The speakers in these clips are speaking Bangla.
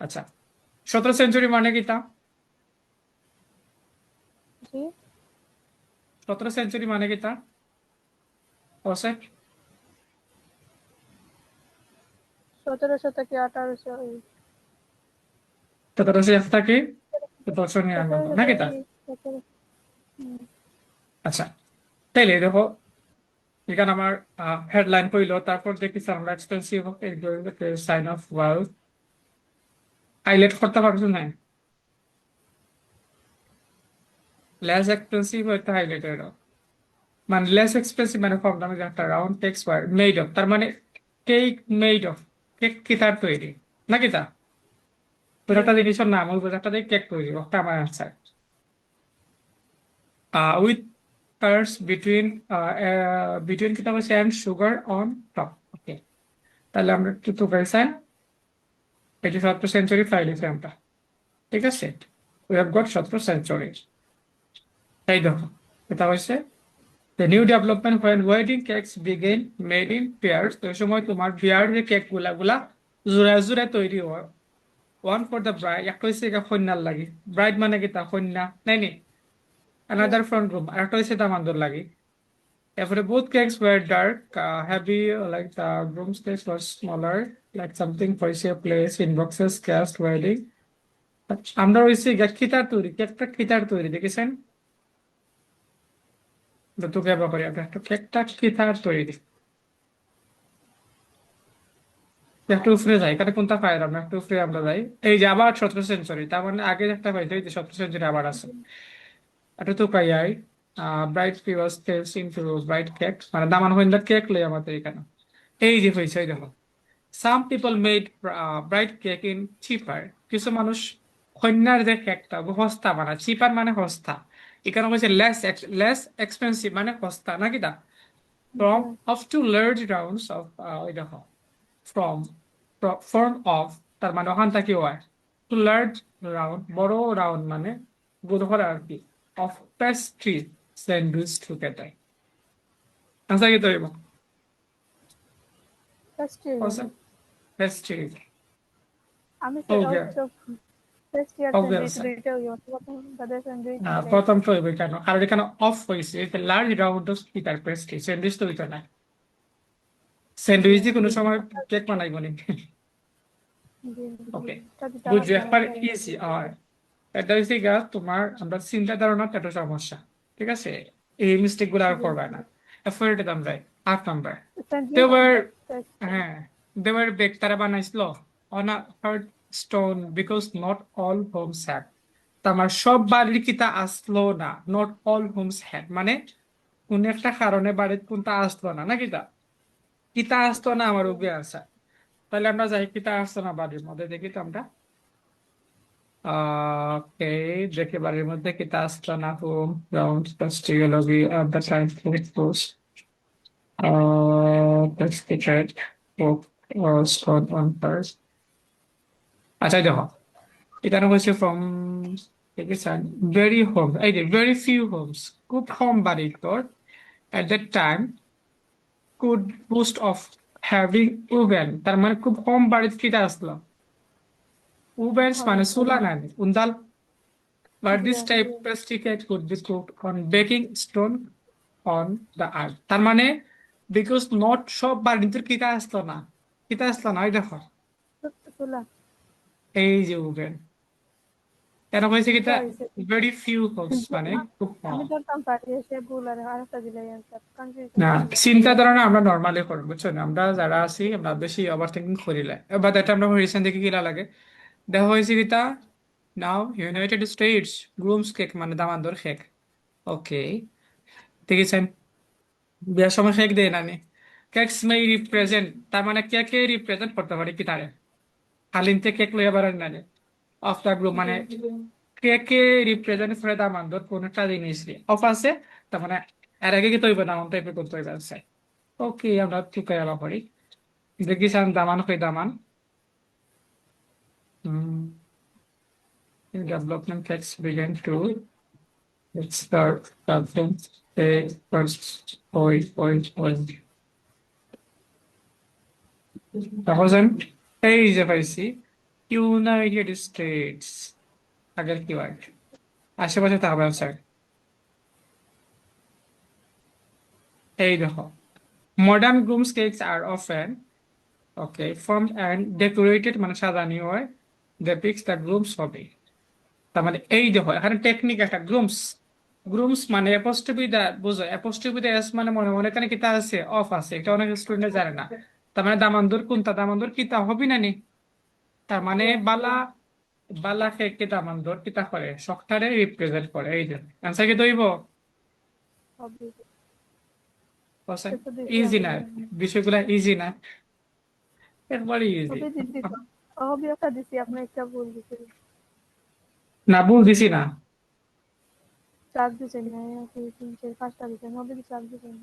আচ্ছা, 17 সেঞ্চুরি মানে কি তা? জি 17 সেঞ্চুরি মানে কি তা? হোসেন, 1700 থেকে 1800 1700 থেকে 1799 নাকি তা? 1700 আচ্ছা, তাইলে দেখো এখানে আমার হেডলাইন কইলো, তারপর দেখি আমরা expensive sign of wealth highlight করতে পারছো না? লেস এক্সপেন্সিভ হইতে হাইলাইট হইলো, মানে লেস এক্সপেন্সিভ মানে কম দামে, যে একটা রাউন্ড টেক্স মেড অফ, তার মানে কেক মেড অফ, কেক কি তার তৈরি নাকি তা? জি একটা জিনিসের নাম ওই একটা দিয়ে কেক তৈরি, একটা আমার answer. With purse between between কি বলছে, and sugar on top. Okay, তাহলে আমরা একটু তো গাইছেন, এটি 17 সেঞ্চুরি ফাইলিছি আমরা, ঠিক আছে? We have got 17 century. এই দেখো, এটা হচ্ছে the new development when wedding cakes begin made in pairs। তো এই সময় তোমার বিয়ার যে কেক গুলা জোড়া জোড়া তৈরি হয়। ওয়ান ফর দ্য ব্রাইড, একটা হচ্ছে কন্যার লাগি, ব্রাইড মানে কি তা কন্যা নাই নি, ইয়া another front room, আর একটা হচ্ছে দামান্দর লাগি। এরপরে both cakes were dark, heavy, like the groom's cakes was smaller, like something for a place in boxes cast wedding। আমরা হয়েছে খিতার তৈরি, কেকটা খিতার তৈরি দেখেছেন? তোকে এবার করি আমরা একটা কেকটা খিতার তৈরি। একটু উপরে যাই, এখানে কোনটা পাই আমরা, একটু উপরে আমরা যাই। এই যে আবার 17 সেঞ্চুরি, তার মানে আগে একটা পাইছে, এই যে 17 সেঞ্চুরি আবার আছে। এটা তো পাই আই ব্রাইট ফিওয়াস টেলস ইনটু ব্রাইট কেক, মানে দামান হইন্দা কেক লই আমাদের এখানে। এই যে হয়েছে, এই দেখো, some people made bride cake in cheaper. কিছু মানুষ কন্যার যে কেকটা সস্তা বানায়, চিপার মানে সস্তা, এখানে হয়েছে লেস লেস এক্সপেন্সিভ মানে সস্তা নাকি দা? From the of two large rounds of, ওই দেখো, ফ্রম ফর্ম অফ, তার মানে ওখান থেকে হয় টু লার্জ রাউন্ড, বড় রাউন্ড মানে গোল করা আর কি, অফ পেস্ট্রি স্যান্ডউইচ টুগেদার। আচ্ছা কি তৈরি ফার্স্ট বলছেন? পেস্ট্রি। আমি ওকে, ফার্স্ট ইয়ার ওকে স্যান্ডউইচ আছে। দুইটা হইব প্রথম তাদের স্যান্ডউইচ পরে প্রথম তো হইবে কেন, কারণ এখানে অফ হয়েছে, লার্জ রাউন্ড কি তার পেস্ট্রি, স্যান্ডউইচ তো হইতো না। জি স্যান্ডউইচ দিয়ে কোনো সময় কেক বানাইব নি। জি ওকে, এটা দিতে আমার বুঝছো, একবার সমস্যা নেই ইজি আর এটা হচ্ছে গা তোমার, আমরা চিন্তা ধারণা একটা সমস্যা, ঠিক আছে? এই মিস্টেক গুলো আর জি করবে না। এফোর্ট দিতাম যাই 8 নাম্বার। স্যান্ডউইচ দেওয়ার, টেস্ট হ্যাঁ, দেওয়ার বেগ তারা বানাইছিল on a hard stone because not all homes had. আমার সব বাড়ির কিতা আসলো না, নট অল হোমস হ্যাড মানে কোন একটা কারণে বাড়ির কোনটা আসলো না, না কিতা কিতা আসতো না, আমার উবে আছে। তাহলে আমরা যাই, কিতা আসতো না বাড়ির মধ্যে, দেখি তো আমরা। ওকে, দেখি বাড়ির মধ্যে কিতা আসতো না, হোম গ্রাউন্ড স্টিওলজি of the time post, ticket stone on first. আচ্ছা দেখো, এখানে হচ্ছে ফ্রম ভেরি হোম, এই যে ভেরি ফিউ হোমস, খুব কম বাড়ি তোর at that time could boast of having oven, তার মানে খুব কম বাড়িতে কিটা আসলো, ovens মানে চুলা নাই উন্দাল। But G this type pastry cake could be cooked on baking stone on the earth। তার মানে because not সব বাড়িতে কিটা আসলো না, কিটা আসলো না, ওই দেখো চুলা এই যে ওভেন, কেন হয়েছে কিটা, বুঝা হয়েছে ভেরি ফিউ হোমস কিন্তু মানে খুব কম। আমি ধরতাম পারি সে ভুল আর আরেকটা দিলে অ্যান্সার না, কনফিউশন ছিল চিন্তা ধারণা আমরা নর্মালি করবো, বুঝছো না? আমরা যারা আছি আমরা বেশি ওভার থিঙ্কিং করিলে, বাট এটা আমরা রিসেন্ট দেখে কিলা লাগে, দেখা হয়েছে কিতা, নাও ইউনাইটেড স্টেটস গ্রুমস কেক মানে দামান্দর কেক। ওকে, দেখেছেন, বিয়ার সময় কেক দেয় নানি, কেকস মে রিপ্রেজেন্ট, তার মানে কেকে রিপ্রেজেন্ট করতে পারে কি তারে, হালিনতে কেক লইয়া পারেন নানি অফ দ্য গ্রুপ, জি মানে কেকে রিপ্রেজেন্ট করে দামান্দর কোন একটা জিনিস অফ আছে, তার মানে এর আগে কি তৈব দামান টাইপের করতে হইবে আছে। ওকে, আমরা ঠিক করে আবার করি, দেখেছেন দামান কই দামান। Development takes began to start something a first point. 1000, এই যে পাইছি, ইউনাইটেড স্টেটস আগের কিওয়ার্ড আশেপাশে থাকবে স্যার এই দেখো modern grooms cakes are often okay formed and decorated মানে সাজানি হয় depicts the গ্রুমস হবে তার মানে এই দেখো এখানে টেকনিক একটা গ্রুমস গ্রুমস মানে অ্যাপোস্ট্রফি দা বুঝো অ্যাপোস্ট্রফি দা এস মানে মনে মনে এখানে কিতা আছে অফ আছে এটা অনেক স্টুডেন্ট জানে না তার মানে দামান্দর কোনটা দামান্দর কিতা হবি না নি তার মানে বালা বালা কে দামান্দর কিতা করে শখটারে রিপ্রেজেন্ট করে এই যে অ্যান্সার কি দইব হবি কোশ্চেন এটা দিছি ইজি আমি না বিষয়গুলো ইজি না একবারে ইজি হবি দিছি তো হবি একটা দিছি আপনি একটা ভুল দিছি না ভুল দিছি না চার দিছেন না এক দুই তিন চার পাঁচটা দিছেন হবি কি চার দিছেন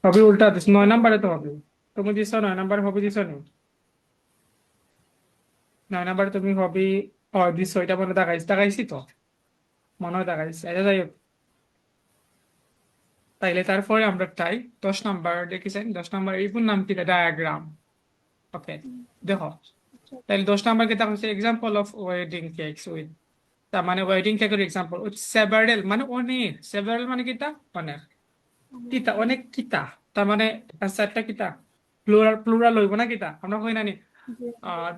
হবি উল্টা দিস 9 নম্বরে তো হবে তুমি দিছো 9 নম্বরে হবি দিছো নি 9 নম্বরে তুমি হবি দিছো এটা মনে দেখাইছি তো মনে হয় দেখাইছি এটা যাই হোক তাইলে তারপরে আমরা টাই 10 নম্বর দেখেছেন 10 নম্বর এই পুর নাম কি ডায়াগ্রাম ওকে দেখো তাহলে 10 নম্বর কি তা হচ্ছে example of wedding cakes with তার মানে ওয়েডিং কেকের এক্সাম্পল উইথ সেভারেল মানে অনেক সেভারেল মানে কিটা অনেক কিতা অনেক কিতা তার মানে অ্যান্সারটা কিতা প্লুরাল প্লুরাল হইব না কিতা আমরা কই না নি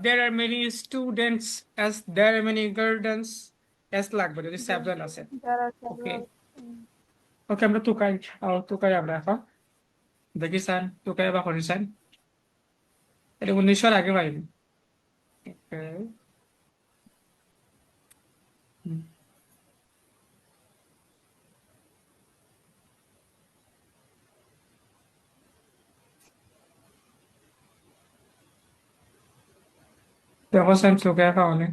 there are many students as there are many gardens as লাগবে যদি সেভারেল আছে যারা ওকে সেভারাল ওকে আমরা তুকাই আমরা এখন দেখি স্যার তুকাই বা করেছেন এটা 1900 আগে পাইনি Okay. হুম। দেখো স্যার তুকাই পাওনি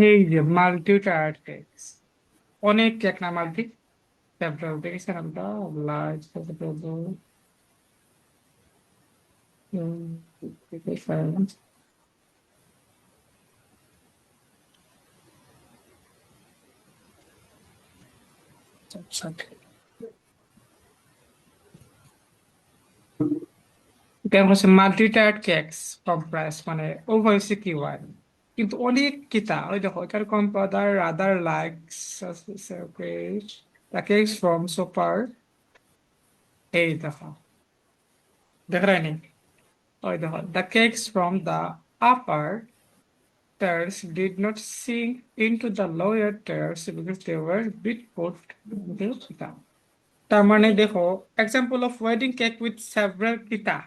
এই যে মাল্টি টায়ার কেকস অনেক কেক না মাল্টি সেভারাল দেখেছেন আমরা লার্জ কেমন হচ্ছে মাল্টি টায়ার কেকস কম্প্রেস মানে ও হয়েছে কি ওয়ান কিন্তু অনেক কিতা ওই দেখো এখানে compounder rather likes the cakes from super এই দেখো দেখ রাইনি ওই দেখো the cakes from the upper tiers did not sink into the lower tiers because they were bit put down. তার মানে দেখো example of wedding cake with several কিতা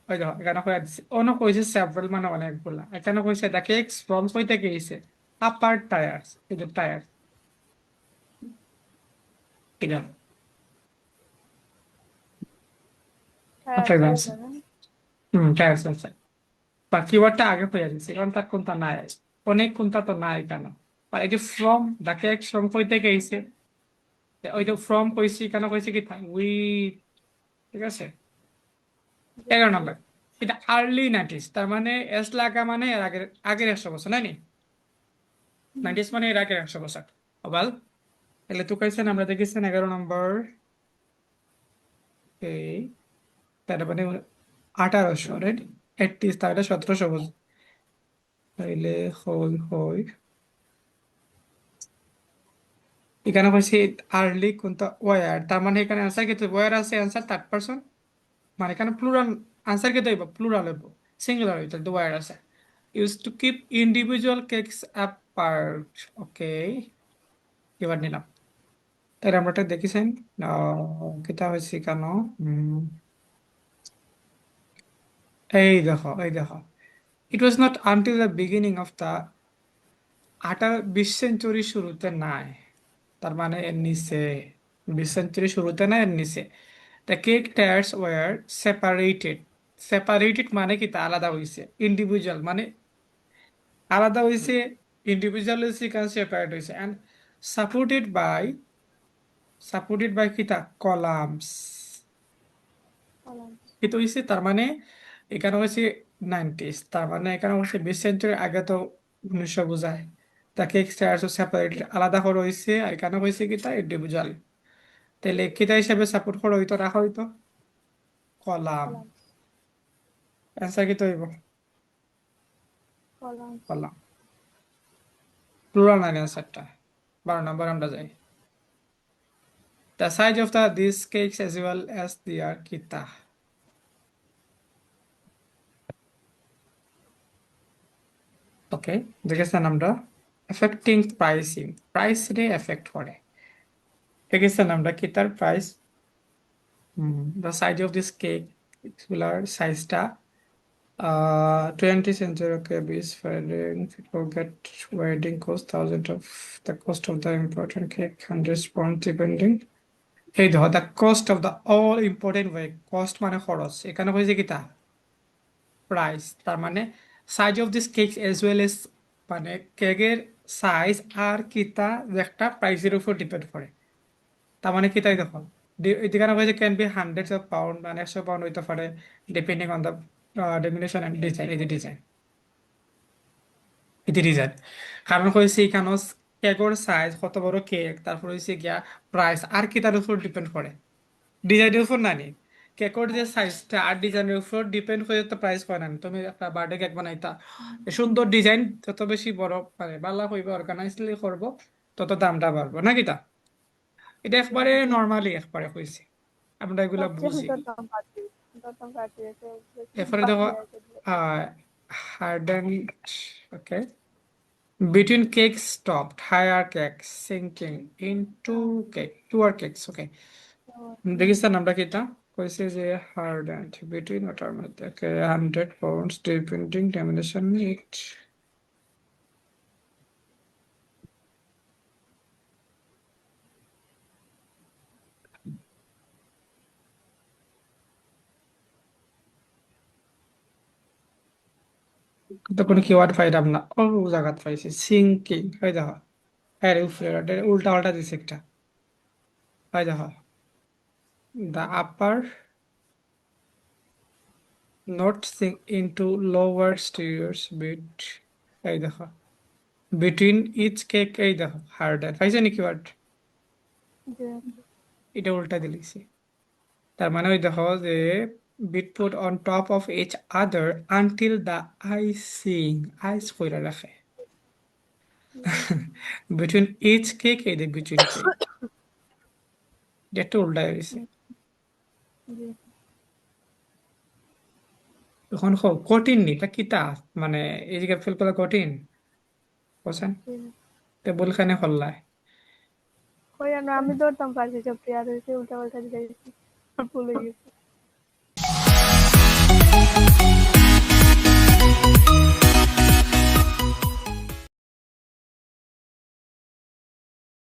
ওই দেখো এখানে কয়ে দিচ্ছে অন্য কইছে সেভারাল মানে অনেকগুলা এখানে কইছে দ্য কেকস ফ্রম কই থেকে গেছে আপার টায়ার্স এই যে টায়ার এটা আচ্ছা গাইস টায়ার্স আছে বা কিওয়ার্ডটা আগে হয়ে গেছে কারণ তার কোনটা নাই অনেক কোনটা তো নাই কেন আর এই যে ফ্রম দ্য কেকস ফ্রম কই থেকে গেছে ওই যে ফ্রম কইছি কেন কইছি কি উইথ ঠিক আছে 11 নম্বর এটা আর্লি নাইনটিস তার মানে এস লাগা মানে এর আগের আগের 100 বছর নাই নি নাইনটিস মানে এর আগের 100 বছর বল তাহলে তো কইছেন আমরা দেখেছেন 11 নম্বর এই তার মানে 1800 রাইট 80 তাহলে 1700 বছর তাইলে হই এখানে কইছি আর্লি কোনটা ওয়ার তার মানে এখানে আনসার কি ওয়ার আছে আনসার থার্ড পারসন মানে এখানে প্লুরাল আনসার কি হইব প্লুরাল হইব সিঙ্গুলার হইতো ওয়ার আছে use to keep individual cakes apart okay এবার নিলাম এর আমরা একটা দেখেছেন কিতা হয়েছে কেন এই দেখো it was not until the beginning of the 20 century শুরুতে নাই তার মানে এর নিচে 20 সেঞ্চুরি শুরুতে না এর নিচে the cake tiers were separated separated মানে কি তা আলাদা হয়েছে ইন্ডিভিজুয়াল মানে আলাদা হয়েছে ইন্ডিভিজুয়াল হয়েছে কারণ সেপারেট হয়েছে and supported by supported by কিতা কলামস কলাম। কিন্তু হয়েছে তার মানে এখানে হয়েছে 90s, তার মানে এখানে হচ্ছে 20 সেঞ্চুরি আগে তো 1900 বোঝায়, তাকে স্ট্যাটাস সেপারেট আলাদা করা হয়েছে, আর এখানে হয়েছে কিতা ইন্ডিভিজুয়াল। তাহলে কিতা হিসাবে সাপোর্ট করা হইতো, রাখা হইতো কলাম। কলাম। অ্যান্সার কি তো হইব কলাম। কলাম, প্লুরাল নাই অ্যান্সারটা। 12 নম্বর আমরা যাই। The size of these cakes as well as their kita. Okay, দেখেছেন আমরা এফেক্টিং প্রাইসিং, প্রাইস রে এফেক্ট করে। দেখেছেন আমরা কিতার price, the size of this cake গুলার সাইজটা 20 সেঞ্চুরি কেবিস wedding people get wedding cost thousand of the cost of the important cake 100 pounds depending। এই দেখো the cost of the all important way, cost মানে খরচ, এখানে হয়েছে কিতা প্রাইস, তার মানে size of this cake as well as, মানে কেকের সাইজ আর কিতা একটা প্রাইসের উপর ডিপেন্ড করে। তার মানে কিতাই দেখো এখানে হয়েছে can be hundreds of pound, মানে 100 পাউন্ড হইতে পারে, depending on the dimension and design. এই যে ডিজাইন, এই যে ডিজাইন, কারণ হয়েছে এখানে কেকের সাইজ কত বড় কেক, তারপর হয়েছে গিয়া প্রাইস আর কিতার উপর ডিপেন্ড করে, ডিজাইনের উপর না নি। কেকের যে সাইজটা আর ডিজাইনের উপর ডিপেন্ড করে তো প্রাইস হয় না। তুমি একটা বার্থডে কেক বানাইতা, সুন্দর ডিজাইন যত বেশি বড় মানে ভালো হইবে, অর্গানাইজলি করবো, তত দামটা বাড়বো নাকি তা। এটা একবারে নর্মালি একবারে হয়েছে, আমরা এগুলা সবচেয়ে আমি বুঝি। ধরতাম পার্টি। ধরতাম পার্টি আছে এরপরে দেখো পার্টি আছে। হার্ডেন, ওকে, between cakes stopped higher cakes sinking into cake two আর cakes, ওকে। দেখিছেন আমরা কি এটা কইছে যে হার্ড এন্ড বিটুইন ওটার মধ্যে 100 pounds ডিপেন্ডিং ডেমিনেশন ইট। তো কোনো কিওয়ার্ড পাইলাম না, ও জায়গাত পাইছি সিঙ্কিং, হয় দেখো হ্যাঁ উপরে উল্টা পাল্টা দিছে একটা, হয় দেখো the upper not sink into lower tiers bit, এই দেখো between each cake, এই দেখো হার্ডার পাইছে নি কিওয়ার্ড, যে এটা উল্টা দিলিছি। তার মানে ওই দেখো যে bit put on top of each other until the icing, ice কইরা রাখে বিটুইন ইচ কেক, এই যে বিটুইন কেক, এটা উল্টা হয়েছে। যে এখন কঠিন নি এটা কিতা, মানে এই জায়গায় ফেল করা কঠিন বুঝছেন, যে তে বলখানে হল্লায়। কই না আমি ধরতাম পার্টি সব প্লেয়ার হয়েছে উল্টা পাল্টা দিয়েছি ভুলে গেছি।